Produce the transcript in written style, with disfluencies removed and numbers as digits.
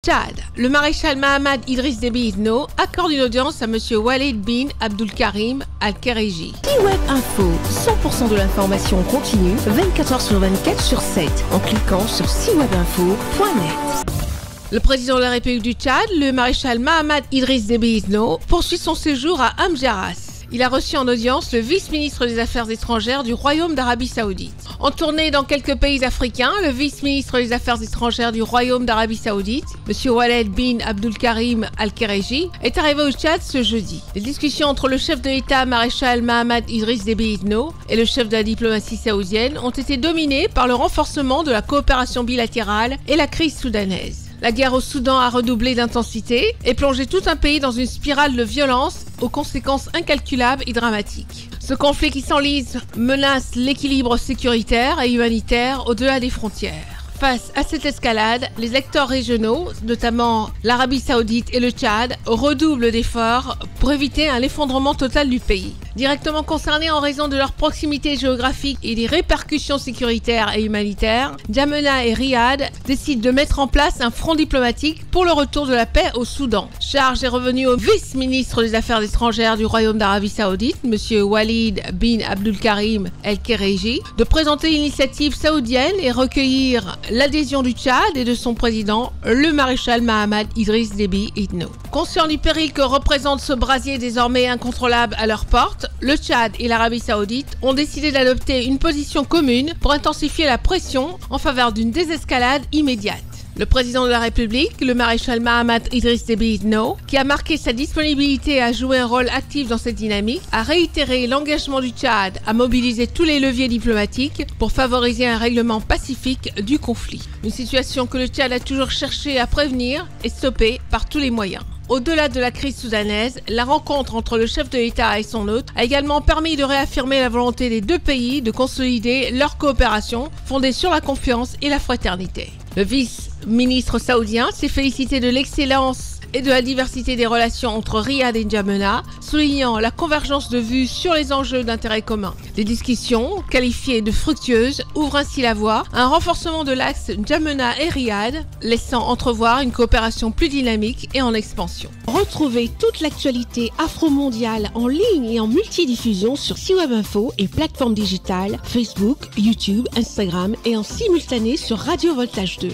Tchad, le maréchal Mahamad Idriss Déby Itno accorde une audience à M. Walid bin Abdulkarim Al-Khéréji. C-Web Info, 100% de l'information continue, 24h sur 24 sur 7, en cliquant sur cwebinfo.net. Le président de la République du Tchad, le maréchal Mahamad Idriss Déby Itno, poursuit son séjour à Amdjaras. Il a reçu en audience le vice-ministre des Affaires étrangères du Royaume d'Arabie Saoudite. En tournée dans quelques pays africains, le vice-ministre des Affaires étrangères du Royaume d'Arabie Saoudite, M. Walid bin Abdulkarim Al-Khéréji, est arrivé au Tchad ce jeudi. Les discussions entre le chef de l'État maréchal Mahamad Idriss Déby Itno et le chef de la diplomatie saoudienne ont été dominées par le renforcement de la coopération bilatérale et la crise soudanaise. La guerre au Soudan a redoublé d'intensité et plongé tout un pays dans une spirale de violence aux conséquences incalculables et dramatiques. Ce conflit qui s'enlise menace l'équilibre sécuritaire et humanitaire au-delà des frontières. Face à cette escalade, les acteurs régionaux, notamment l'Arabie Saoudite et le Tchad, redoublent d'efforts pour éviter un effondrement total du pays. Directement concernés en raison de leur proximité géographique et des répercussions sécuritaires et humanitaires, N'Djamena et Riyad décident de mettre en place un front diplomatique pour le retour de la paix au Soudan. Charge est revenue au vice-ministre des Affaires étrangères du Royaume d'Arabie Saoudite, M. Walid bin Abdulkarim El-Khéréji, de présenter l'initiative saoudienne et recueillir l'adhésion du Tchad et de son président, le maréchal Mahamad Idriss Déby Itno. Conscient du péril que représente ce brasier désormais incontrôlable à leur porte, le Tchad et l'Arabie Saoudite ont décidé d'adopter une position commune pour intensifier la pression en faveur d'une désescalade immédiate. Le président de la République, le maréchal Mahamad Idriss Déby Itno, qui a marqué sa disponibilité à jouer un rôle actif dans cette dynamique, a réitéré l'engagement du Tchad à mobiliser tous les leviers diplomatiques pour favoriser un règlement pacifique du conflit. Une situation que le Tchad a toujours cherché à prévenir et stopper par tous les moyens. Au-delà de la crise soudanaise, la rencontre entre le chef de l'État et son hôte a également permis de réaffirmer la volonté des deux pays de consolider leur coopération fondée sur la confiance et la fraternité. Le vice-ministre saoudien s'est félicité de l'excellence et de la diversité des relations entre Riyad et N'Djamena, soulignant la convergence de vues sur les enjeux d'intérêt commun. Les discussions, qualifiées de fructueuses, ouvrent ainsi la voie à un renforcement de l'axe N'Djamena et Riyad, laissant entrevoir une coopération plus dynamique et en expansion. Retrouvez toute l'actualité afro-mondiale en ligne et en multidiffusion sur C-Web Info et plateformes digitales, Facebook, YouTube, Instagram et en simultané sur Radio Voltage 2.